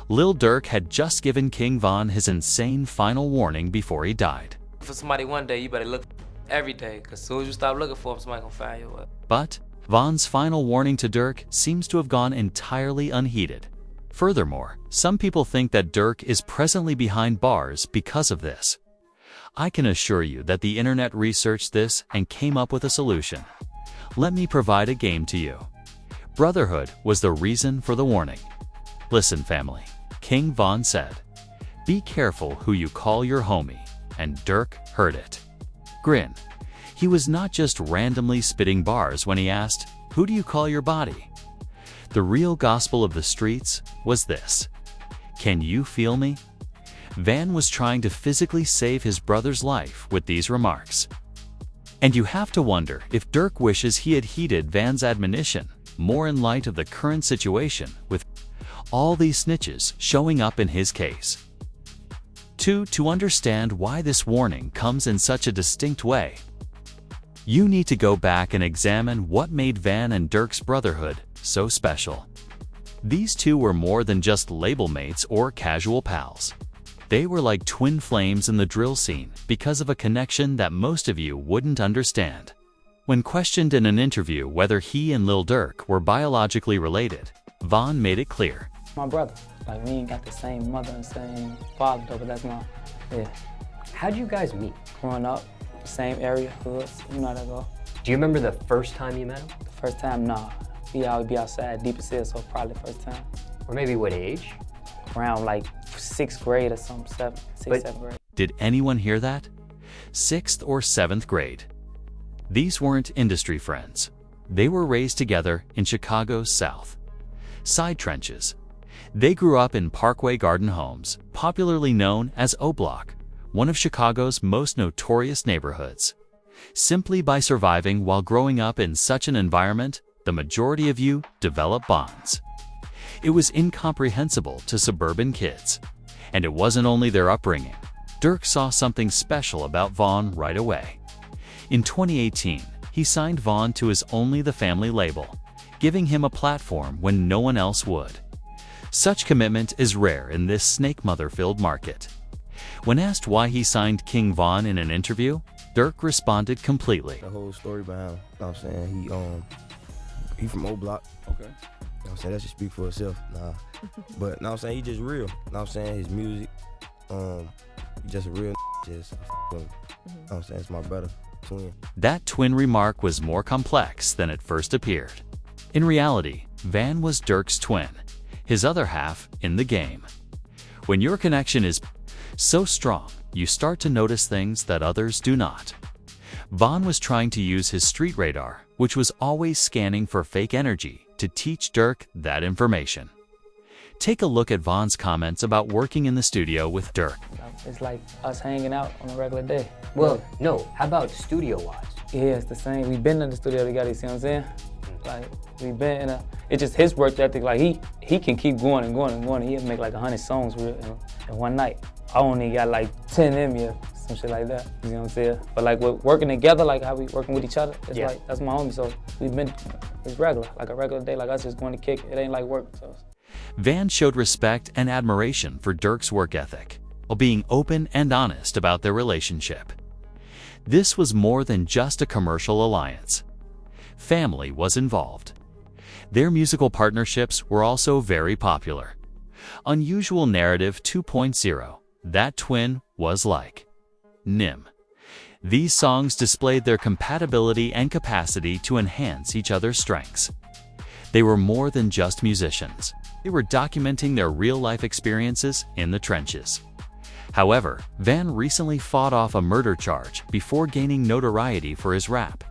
Lil Durk had just given King Von his insane final warning before he died. For somebody one day, you better look every day, because as soon as you stop looking for him, somebody gonna find you up. But Von's final warning to Durk seems to have gone entirely unheeded. Furthermore, some people think that Durk is presently behind bars because of this. I can assure you that the internet researched this and came up with a solution. Let me provide a game to you. Brotherhood was the reason for the warning. Listen, family, King Von said, "Be careful who you call your homie," and Durk heard it. Grin. He was not just randomly spitting bars when he asked, "Who do you call your body?" The real gospel of the streets was this: "Can you feel me?" Van was trying to physically save his brother's life with these remarks. And you have to wonder if Durk wishes he had heeded Van's admonition more in light of the current situation with all these snitches showing up in his case. To understand why this warning comes in such a distinct way, you need to go back and examine what made Van and Durk's brotherhood so special. These two were more than just label mates or casual pals. They were like twin flames in the drill scene because of a connection that most of you wouldn't understand. When questioned in an interview whether he and Lil Durk were biologically related, Von made it clear. My brother. Like, we ain't got the same mother and same father, though, but that's yeah. How'd you guys meet? Growing up, same area, hoods, you know how that go. Do you remember the first time you met him? The first time, nah. We always be outside, deep as hell, so probably the first time. Or maybe what age? Around like 6th grade or something, 7th grade. Did anyone hear that? 6th or 7th grade. These weren't industry friends. They were raised together in Chicago's South Side trenches. They grew up in Parkway Garden homes, popularly known as OBlock, one of Chicago's most notorious neighborhoods. Simply by surviving while growing up in such an environment, the majority of you develop bonds. It was incomprehensible to suburban kids. And it wasn't only their upbringing. Durk saw something special about Von right away. In 2018, he signed Von to his Only the Family label, giving him a platform when no one else would. Such commitment is rare in this snake mother-filled market. When asked why he signed King Von in an interview, Durk responded completely. The whole story behind, you know what I'm saying, he from OBlock. Okay. You know what I'm saying, that should speak for itself. Nah. But, you know what I'm saying, he just real. You know what I'm saying, his music, he just a real just, you know what I'm saying, it's my brother, twin. That twin remark was more complex than it first appeared. In reality, Van was Durk's twin, his other half in the game. When your connection is so strong, you start to notice things that others do not. Von was trying to use his street radar, which was always scanning for fake energy, to teach Durk that information. Take a look at Von's comments about working in the studio with Durk. It's like us hanging out on a regular day. Well, no, how about studio-wise? Yeah, it's the same. We've been in the studio together, you see what I'm saying? Like, we've been in it's just his work ethic, like he can keep going and going and going. He'll make like 100 songs in one night. I only got like 10 in me or some shit like that, you know what I'm saying? But like we're working together, like how we working with each other, it's like, that's my homie, so it's regular, like a regular day, like us just going to kick, it ain't like work, so. Van showed respect and admiration for Durk's work ethic, while being open and honest about their relationship. This was more than just a commercial alliance. Family was involved. Their musical partnerships were also very popular. Unusual Narrative 2.0, That Twin Was Like. Nim. These songs displayed their compatibility and capacity to enhance each other's strengths. They were more than just musicians. They were documenting their real-life experiences in the trenches. However, Van recently fought off a murder charge before gaining notoriety for his rap,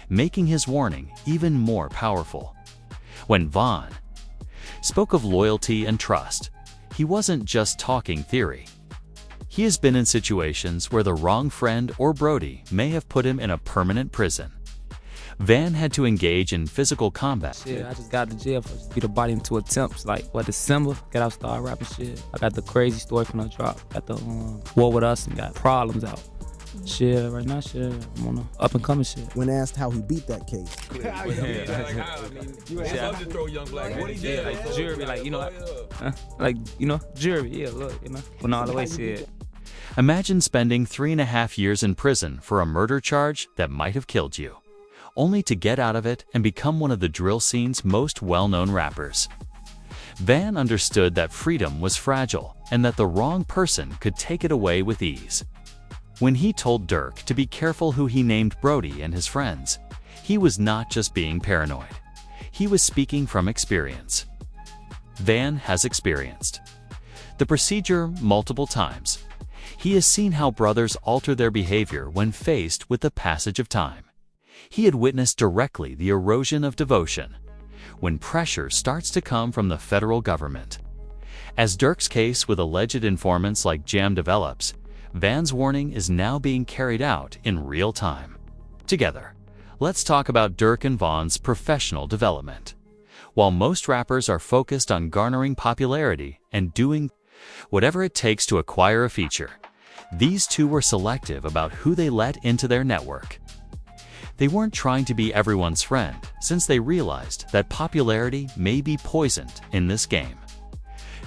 making his warning even more powerful. When Von spoke of loyalty and trust, he wasn't just talking theory. He has been in situations where the wrong friend or Brody may have put him in a permanent prison. Van had to engage in physical combat. Shit, I just got to jail for beat a body into attempts. Like, December, got out, start rapping shit. I got the crazy story from the drop. Got the war with us and got problems out. Shit, right now, shit, I'm on the up and coming shit. When asked how he beat that case, Like jury, like, you know, like, you know, jury, yeah, look, you know, went all the way, shit. Imagine spending 3.5 years in prison for a murder charge that might have killed you, only to get out of it and become one of the drill scene's most well-known rappers. Van understood that freedom was fragile and that the wrong person could take it away with ease. When he told Durk to be careful who he named Brody and his friends, he was not just being paranoid. He was speaking from experience. Van has experienced the procedure multiple times. He has seen how brothers alter their behavior when faced with the passage of time. He had witnessed directly the erosion of devotion when pressure starts to come from the federal government. As Durk's case with alleged informants like Jam develops, Van's warning is now being carried out in real time. Together, let's talk about Durk and Von's professional development. While most rappers are focused on garnering popularity and doing whatever it takes to acquire a feature, these two were selective about who they let into their network. They weren't trying to be everyone's friend, since they realized that popularity may be poisoned in this game.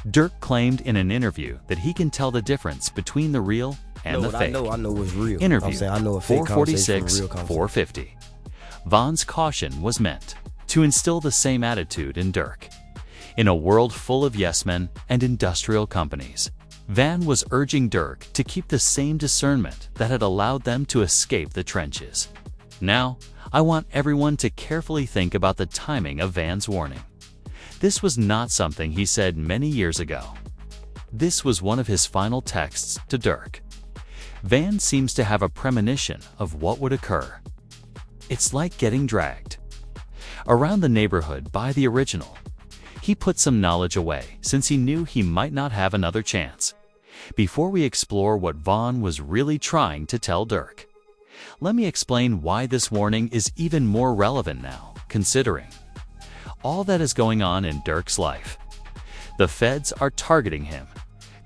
Durk claimed in an interview that he can tell the difference between the real and the fake. I know what's real. Interview I'm saying I know a fake conversation from a real conversation. 446-450. Von's caution was meant to instill the same attitude in Durk. In a world full of yes-men and industrial companies, Van was urging Durk to keep the same discernment that had allowed them to escape the trenches. Now, I want everyone to carefully think about the timing of Van's warning. This was not something he said many years ago. This was one of his final texts to Durk. Van seems to have a premonition of what would occur. It's like getting dragged around the neighborhood by the original. He put some knowledge away since he knew he might not have another chance. Before we explore what Von was really trying to tell Durk, let me explain why this warning is even more relevant now, considering all that is going on in Durk's life. The feds are targeting him.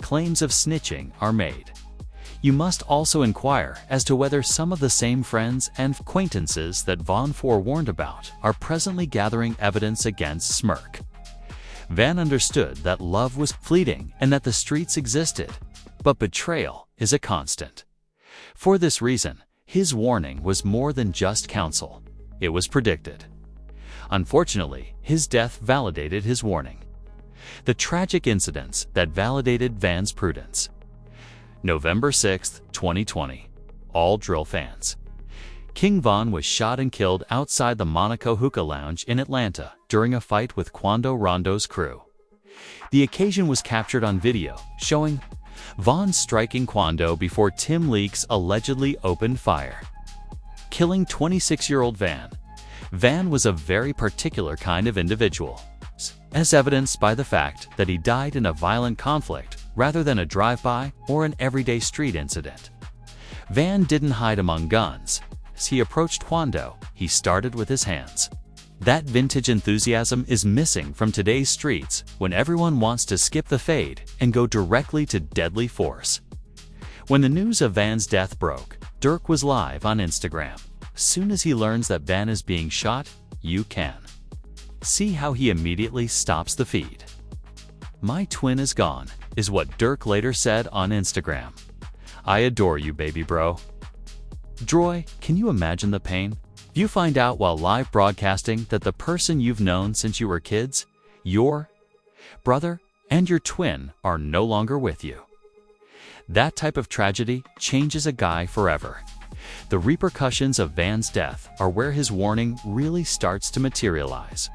Claims of snitching are made. You must also inquire as to whether some of the same friends and acquaintances that Von forewarned about are presently gathering evidence against Smirk. Van understood that love was fleeting and that the streets existed, but betrayal is a constant. For this reason, his warning was more than just counsel. It was predicted. Unfortunately, his death validated his warning. The tragic incidents that validated Van's prudence. November 6, 2020. All drill fans. King Von was shot and killed outside the Monaco Hookah Lounge in Atlanta during a fight with Quando Rondo's crew. The occasion was captured on video, showing Von striking Quando before Tim Leaks allegedly opened fire, killing 26-year-old Van. Van was a very particular kind of individual, as evidenced by the fact that he died in a violent conflict rather than a drive-by or an everyday street incident. Van didn't hide among guns. As he approached Quando, he started with his hands. That vintage enthusiasm is missing from today's streets when everyone wants to skip the fade and go directly to deadly force. When the news of Van's death broke, Durk was live on Instagram. As soon as he learns that Van is being shot, you can see how he immediately stops the feed. "My twin is gone," is what Durk later said on Instagram. "I adore you, baby bro." Droy, can you imagine the pain? You find out while live broadcasting that the person you've known since you were kids, your brother, and your twin are no longer with you. That type of tragedy changes a guy forever. The repercussions of Van's death are where his warning really starts to materialize.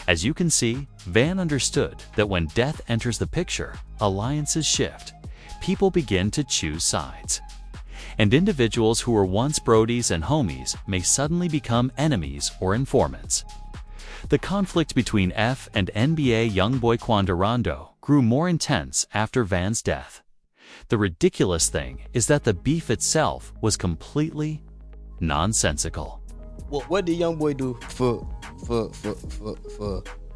As you can see, Van understood that when death enters the picture, alliances shift. People begin to choose sides. And individuals who were once brodies and homies may suddenly become enemies or informants. The conflict between F and NBA youngboy Quando Rondo grew more intense after Van's death. The ridiculous thing is that the beef itself was completely nonsensical. What did young boy do for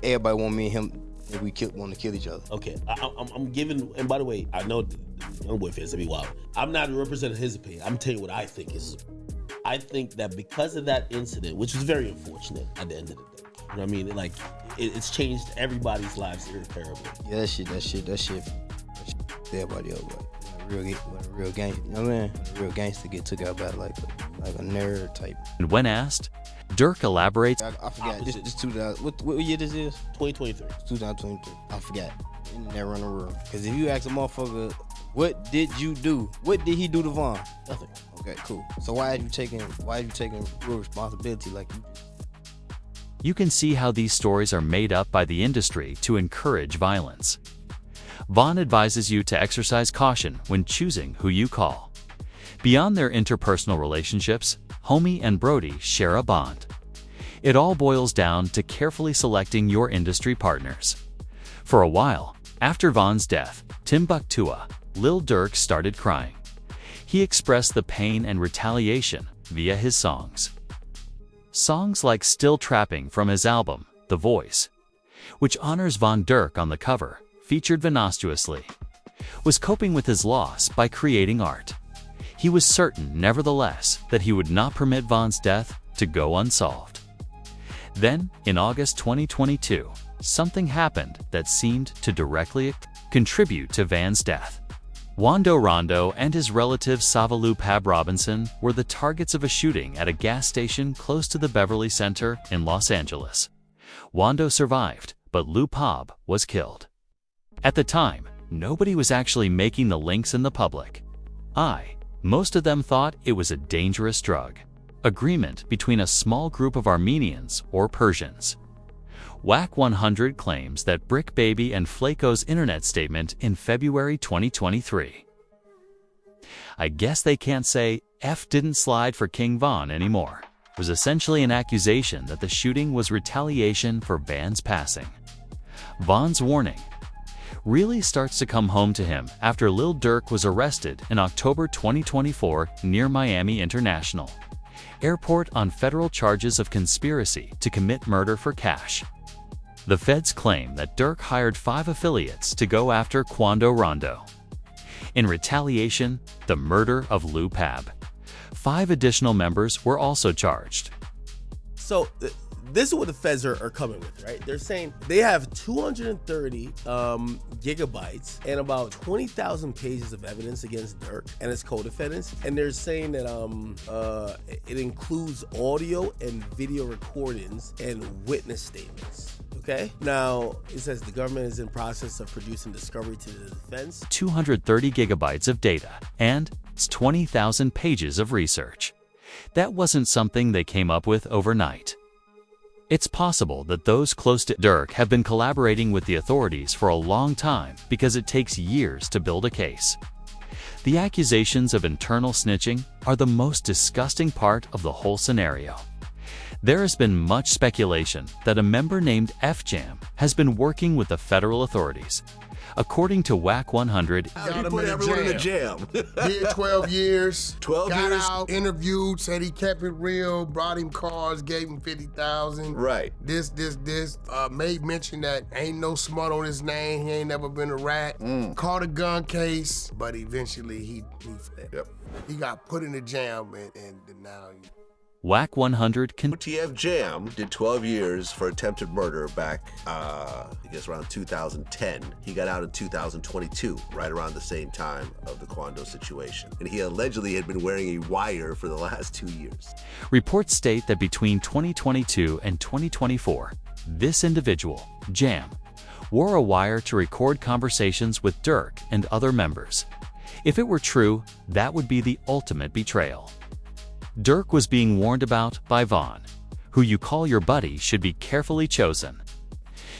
everybody want me and him and we want to kill each other. Okay, I'm giving, and by the way, I know young boy fans, be wild. I'm not representing his opinion. I'm telling you what I think is. I think that because of that incident, which was very unfortunate at the end of the day, you know what I mean? Like, it's changed everybody's lives irreparably. Yeah, that shit everybody up. When a real gangster, you know what I mean? When a real gangster get took out by like a nerd type. And when asked, Durk elaborates. I forgot. This 2000. What year this is? 2023. 2023. I forgot. Internet run the world. Because if you ask a motherfucker, what did you do? What did he do to Von? Nothing. Okay, cool. So why are you taking real responsibility like you just? You can see how these stories are made up by the industry to encourage violence. Von advises you to exercise caution when choosing who you call. Beyond their interpersonal relationships, Homie and Brody share a bond. It all boils down to carefully selecting your industry partners. For a while, after Von's death, Timbuktua, Lil Durk started crying. He expressed the pain and retaliation via his songs. Songs like Still Trapping from his album, The Voice, which honors Von Durk on the cover, featured venomously, was coping with his loss by creating art. He was certain, nevertheless, that he would not permit Von's death to go unsolved. Then, in August 2022, something happened that seemed to directly contribute to Van's death. Wando Rondo and his relative Savalu Pab Robinson were the targets of a shooting at a gas station close to the Beverly Center in Los Angeles. Wando survived, but Lou Pab was killed. At the time, nobody was actually making the links in the public. Most of them thought it was a dangerous drug agreement between a small group of Armenians or Persians. WAC 100 claims that Brick Baby and Flaco's internet statement in February 2023. I guess they can't say F didn't slide for King Von anymore. Was essentially an accusation that the shooting was retaliation for Van's passing. Von's warning really starts to come home to him after Lil Durk was arrested in October 2024 near Miami International Airport on federal charges of conspiracy to commit murder for cash. The feds claim that Durk hired 5 affiliates to go after Quando Rondo. In retaliation, the murder of Lou Pab. 5 additional members were also charged. So this is what the feds are coming with, right? They're saying they have 230 gigabytes and about 20,000 pages of evidence against Durk and his co-defendants, and they're saying that it includes audio and video recordings and witness statements. Okay. Now, it says the government is in process of producing discovery to the defense. 230 gigabytes of data and 20,000 pages of research. That wasn't something they came up with overnight. It's possible that those close to Durk have been collaborating with the authorities for a long time because it takes years to build a case. The accusations of internal snitching are the most disgusting part of the whole scenario. There has been much speculation that a member named F-Jam has been working with the federal authorities. According to WAC 100, He put everyone in the jam. Did 12 years. 12 got years. out, interviewed, said he kept it real, brought him cars, gave him 50,000. Right. This. Made mention that ain't no smut on his name. He ain't never been a rat. Caught a gun case, but eventually he fled. Yep. He got put in the jam, and now WAC 100 TF Jam did 12 years for attempted murder back, I guess around 2010. He got out in 2022, right around the same time of the Quando situation. And he allegedly had been wearing a wire for the last 2 years. Reports state that between 2022 and 2024, this individual, Jam, wore a wire to record conversations with Durk and other members. If it were true, that would be the ultimate betrayal. Durk was being warned about by Von. Who you call your buddy should be carefully chosen.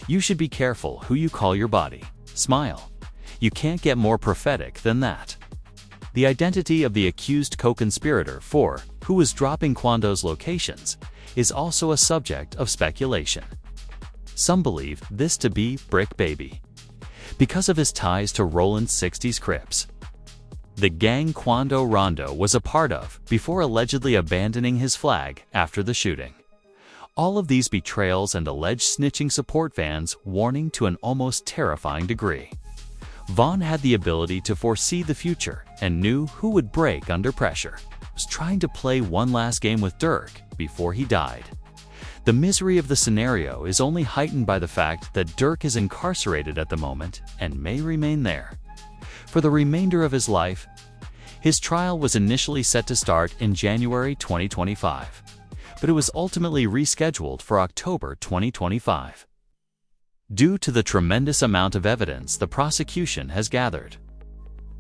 You should be careful who you call your body. Smile. You can't get more prophetic than that. The identity of the accused co-conspirator for who was dropping Quando's locations is also a subject of speculation. Some believe this to be Brick Baby, because of his ties to Roland's 60s Crips. The gang Quando Rondo was a part of before allegedly abandoning his flag after the shooting. All of these betrayals and alleged snitching support Van's warning to an almost terrifying degree. Vaughn had the ability to foresee the future and knew who would break under pressure. He was trying to play one last game with Durk before he died. The misery of the scenario is only heightened by the fact that Durk is incarcerated at the moment and may remain there for the remainder of his life. His trial was initially set to start in January 2025, but it was ultimately rescheduled for October 2025. Due to the tremendous amount of evidence the prosecution has gathered.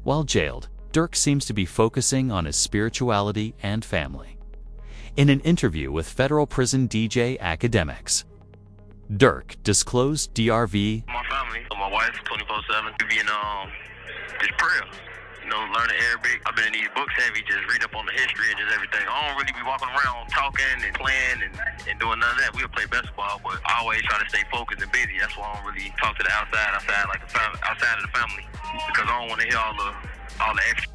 While jailed, Durk seems to be focusing on his spirituality and family. In an interview with federal prison DJ Academics, Durk disclosed DRV. My family, so my wife, 24/7, we be in just prayer. Learning Arabic. I've been in these books heavy, just read up on the history and just everything. I don't really be walking around talking and playing and doing none of that. We'll play basketball, but I always try to stay focused and busy. That's why I don't really talk to the outside like outside of the family, because I don't want to hear all the extra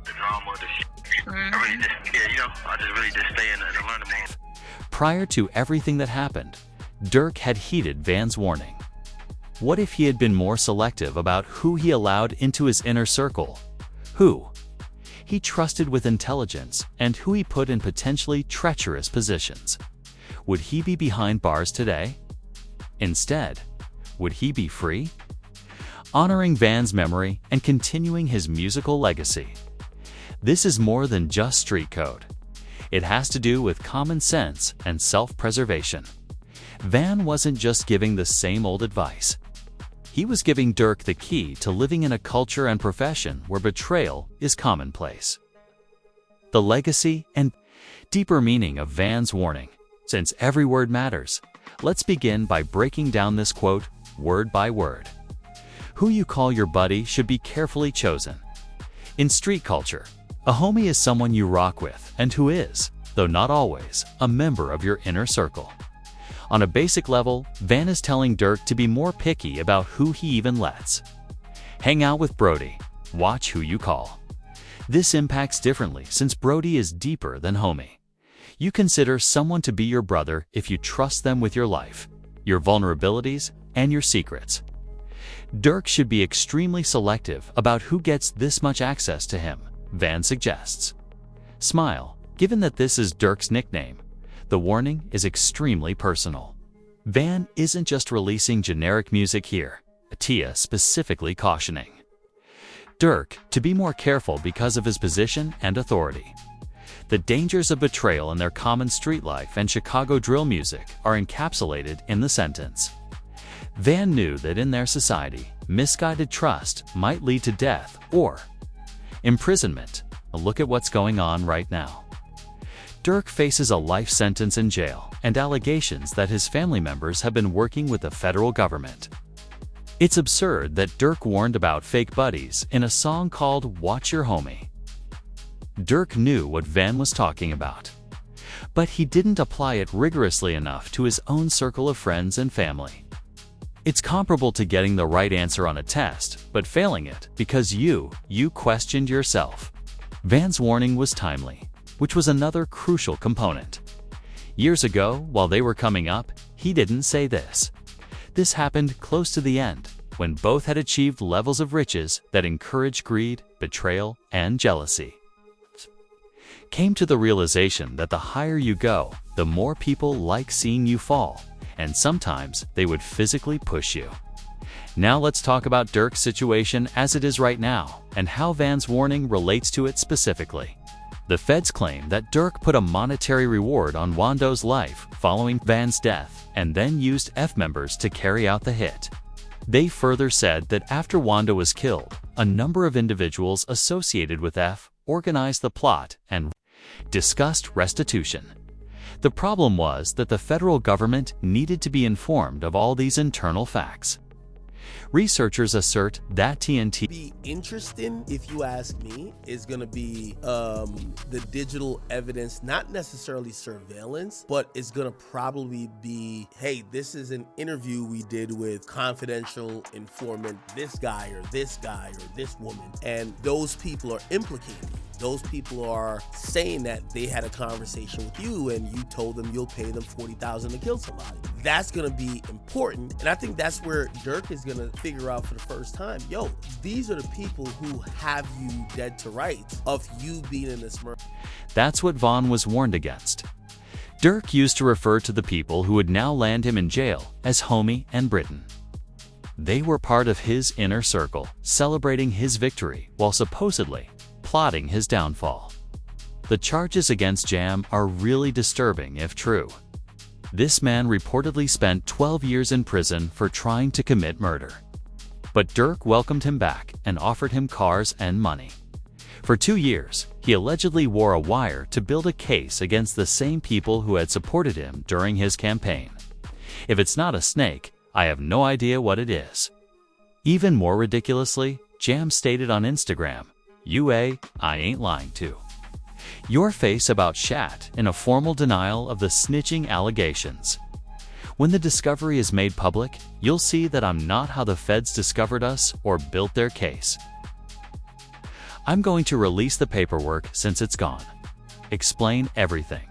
the drama, the shit. I really just, I just really just stay in the learning mode. Prior to everything that happened, Durk had heeded Van's warning. What if he had been more selective about who he allowed into his inner circle? Who he trusted with intelligence and who he put in potentially treacherous positions? Would he be behind bars today? Instead, would he be free? Honoring Van's memory and continuing his musical legacy. This is more than just street code. It has to do with common sense and self-preservation. Van wasn't just giving the same old advice. He was giving Durk the key to living in a culture and profession where betrayal is commonplace. The legacy and deeper meaning of Van's warning. Since every word matters, let's begin by breaking down this quote word by word. Who you call your buddy should be carefully chosen. In street culture, a homie is someone you rock with and who is, though not always, a member of your inner circle. On a basic level, Van is telling Durk to be more picky about who he even lets hang out with Brody. Watch who you call. This impacts differently since Brody is deeper than homie. You consider someone to be your brother if you trust them with your life, your vulnerabilities, and your secrets. Durk should be extremely selective about who gets this much access to him, Van suggests. Smile, given that this is Durk's nickname. The warning is extremely personal. Van isn't just releasing generic music here, Atia specifically cautioning Durk to be more careful because of his position and authority. The dangers of betrayal in their common street life and Chicago drill music are encapsulated in the sentence. Van knew that in their society, misguided trust might lead to death or imprisonment. Look at what's going on right now. Durk faces a life sentence in jail and allegations that his family members have been working with the federal government. It's absurd that Durk warned about fake buddies in a song called Watch Your Homie. Durk knew what Van was talking about, but he didn't apply it rigorously enough to his own circle of friends and family. It's comparable to getting the right answer on a test, but failing it because you questioned yourself. Van's warning was timely, which was another crucial component. Years ago, while they were coming up, he didn't say this. This happened close to the end, when both had achieved levels of riches that encourage greed, betrayal, and jealousy. Came to the realization that the higher you go, the more people like seeing you fall, and sometimes they would physically push you. Now let's talk about Durk's situation as it is right now, and how Van's warning relates to it specifically. The feds claim that Durk put a monetary reward on Wando's life following Van's death and then used F members to carry out the hit. They further said that after Wando was killed, a number of individuals associated with F organized the plot and discussed restitution. The problem was that the federal government needed to be informed of all these internal facts. Researchers assert that TNT be interesting, if you ask me, is going to be the digital evidence, not necessarily surveillance, but it's going to probably be, hey, this is an interview we did with confidential informant, this guy or this woman, and those people are implicated. those people are saying that they had a conversation with you and you told them you'll pay them $40,000 to kill somebody. That's gonna be important. And I think that's where Durk is gonna figure out for the first time, yo, these are the people who have you dead to rights of you being in this murder. That's what Vaughn was warned against. Durk used to refer to the people who would now land him in jail as Homie and Britain. They were part of his inner circle, celebrating his victory while supposedly plotting his downfall. The charges against Jam are really disturbing if true. This man reportedly spent 12 years in prison for trying to commit murder. But Durk welcomed him back and offered him cars and money. For 2 years, he allegedly wore a wire to build a case against the same people who had supported him during his campaign. If it's not a snake, I have no idea what it is. Even more ridiculously, Jam stated on Instagram, "UA, I ain't lying to." Your face about Shat in a formal denial of the snitching allegations. When the discovery is made public, you'll see that I'm not how the feds discovered us or built their case. I'm going to release the paperwork since it's gone. Explain everything.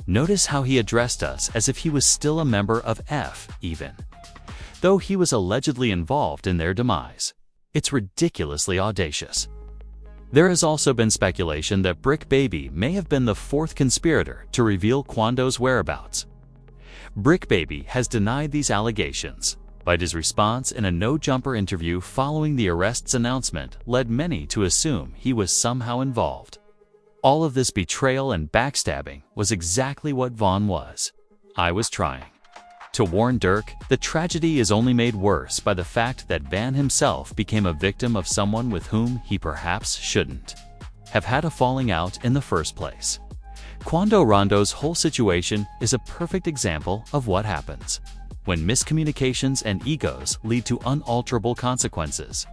Notice how he addressed us as if he was still a member of F, even. Though he was allegedly involved in their demise. It's ridiculously audacious. There has also been speculation that Brick Baby may have been the fourth conspirator to reveal Quando's whereabouts. Brick Baby has denied these allegations, but his response in a no-jumper interview following the arrest's announcement led many to assume he was somehow involved. All of this betrayal and backstabbing was exactly what Vaughn was. I was trying to warn Durk. The tragedy is only made worse by the fact that Van himself became a victim of someone with whom he perhaps shouldn't have had a falling out in the first place. Quando Rondo's whole situation is a perfect example of what happens when miscommunications and egos lead to unalterable consequences.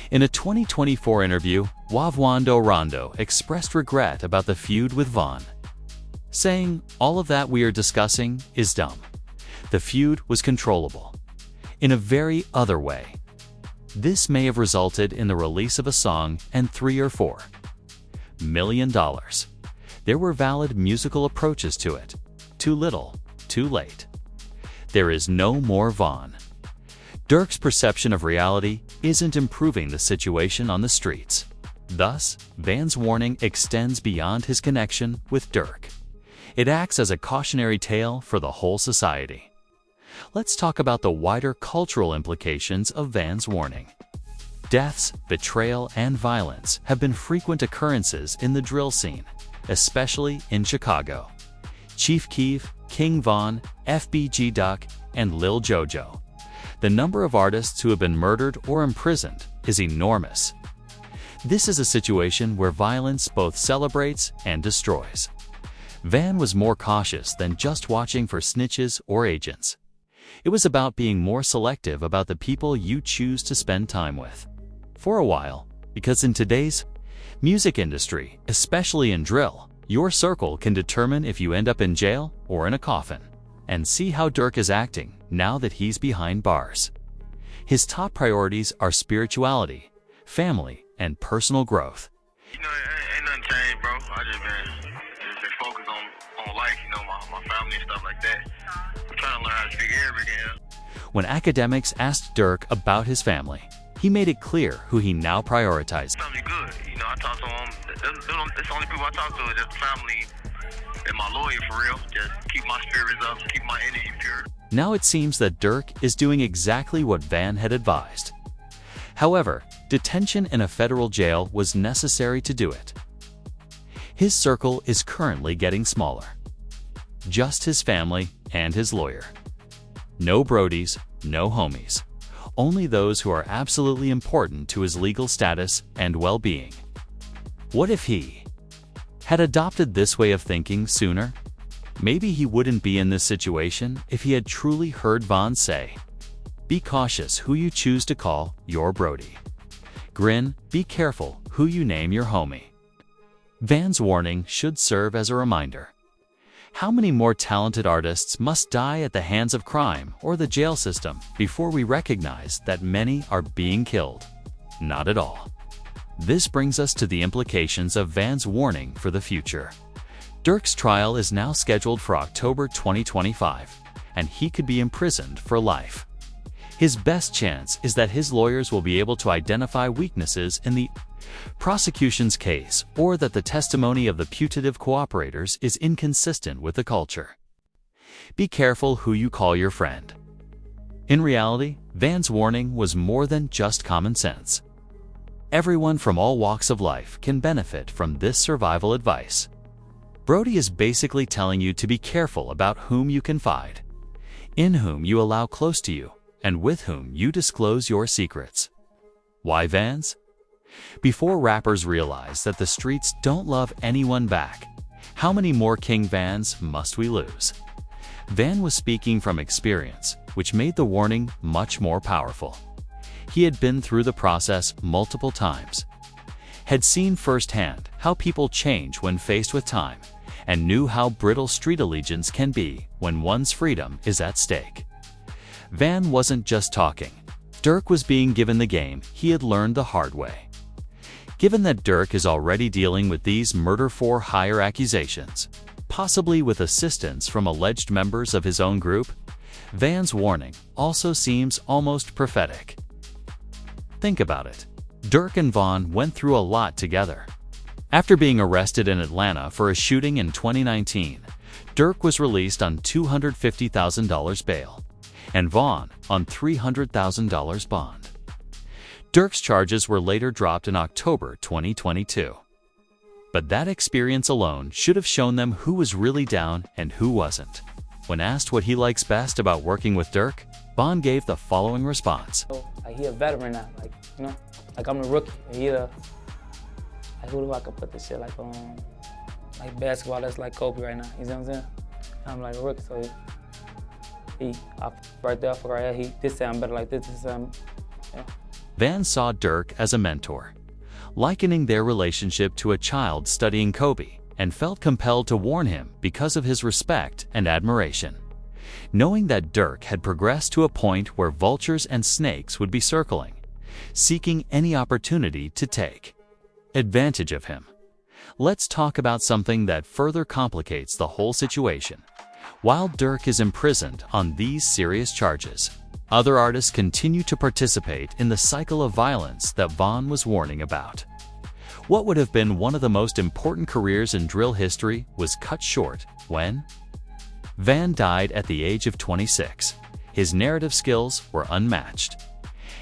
In a 2024 interview, Wavwando Rondo expressed regret about the feud with Vaughn, saying, "All of that we are discussing is dumb. The feud was controllable in a very other way. This may have resulted in the release of a song and $3 or $4 million. There were valid musical approaches to it. Too little, too late. There is no more Vaughn." Durk's perception of reality isn't improving the situation on the streets. Thus, Van's warning extends beyond his connection with Durk. It acts as a cautionary tale for the whole society. Let's talk about the wider cultural implications of Van's warning. Deaths, betrayal, and violence have been frequent occurrences in the drill scene, especially in Chicago. Chief Keef, King Von, FBG Duck, and Lil Jojo. The number of artists who have been murdered or imprisoned is enormous. This is a situation where violence both celebrates and destroys. Van was more cautious than just watching for snitches or agents. It was about being more selective about the people you choose to spend time with. For a while, because in today's music industry, especially in drill, your circle can determine if you end up in jail or in a coffin. And see how Durk is acting now that he's behind bars. His top priorities are spirituality, family, and personal growth. You know, ain't nothing changed, bro. I just been focused on life, you know, my family and stuff like that. I'm trying to learn how to speak Arabic again. When academics asked Durk about his family, he made it clear who he now prioritizes. Family good. You know, I talk to them. That's the only people I talk to is just family and my lawyer, for real. Just keep my spirits up, keep my energy pure. Now it seems that Durk is doing exactly what Van had advised. However, detention in a federal jail was necessary to do it. His circle is currently getting smaller. Just his family and his lawyer. No Brodies, no homies. Only those who are absolutely important to his legal status and well-being. What if he had adopted this way of thinking sooner? Maybe he wouldn't be in this situation if he had truly heard Vaughn say, "Be cautious who you choose to call your Brody. Grin, be careful who you name your homie." Van's warning should serve as a reminder. How many more talented artists must die at the hands of crime or the jail system before we recognize that many are being killed? Not at all. This brings us to the implications of Van's warning for the future. Durk's trial is now scheduled for October 2025, and he could be imprisoned for life. His best chance is that his lawyers will be able to identify weaknesses in the prosecution's case, or that the testimony of the putative cooperators is inconsistent with the culture. Be careful who you call your friend. In reality, Van's warning was more than just common sense. Everyone from all walks of life can benefit from this survival advice. Brody is basically telling you to be careful about whom you confide, in whom you allow close to you, and with whom you disclose your secrets. Why Vans? Before rappers realize that the streets don't love anyone back, how many more King Vans must we lose? Van was speaking from experience, which made the warning much more powerful. He had been through the process multiple times, had seen firsthand how people change when faced with time, and knew how brittle street allegiance can be when one's freedom is at stake. Van wasn't just talking. Durk was being given the game he had learned the hard way. Given that Durk is already dealing with these murder-for-hire accusations, possibly with assistance from alleged members of his own group, Van's warning also seems almost prophetic. Think about it. Durk and Von went through a lot together. After being arrested in Atlanta for a shooting in 2019, Durk was released on $250,000 bail, and Von on $300,000 bond. Durk's charges were later dropped in October 2022. But that experience alone should have shown them who was really down and who wasn't. When asked what he likes best about working with Durk, Von gave the following response. Like, he a veteran now, like, you know, like I'm a rookie. He like, who do I could put this shit like basketball, that's like Kobe right now, you know what I'm saying? I'm like a rookie, so right there, right here, this time better like this time, yeah. Van saw Durk as a mentor, likening their relationship to a child studying Kobe, and felt compelled to warn him because of his respect and admiration. Knowing that Durk had progressed to a point where vultures and snakes would be circling, seeking any opportunity to take advantage of him. Let's talk about something that further complicates the whole situation. While Durk is imprisoned on these serious charges, other artists continue to participate in the cycle of violence that Von was warning about. What would have been one of the most important careers in drill history was cut short when Van died at the age of 26. His narrative skills were unmatched.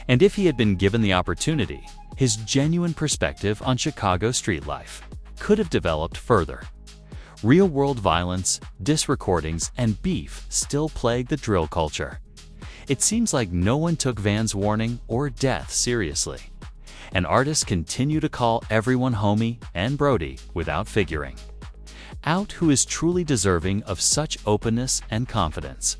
And if he had been given the opportunity, his genuine perspective on Chicago street life could have developed further. Real-world violence, diss recordings, and beef still plague the drill culture. It seems like no one took Van's warning or death seriously, and artists continue to call everyone homie and Brody without figuring out who is truly deserving of such openness and confidence.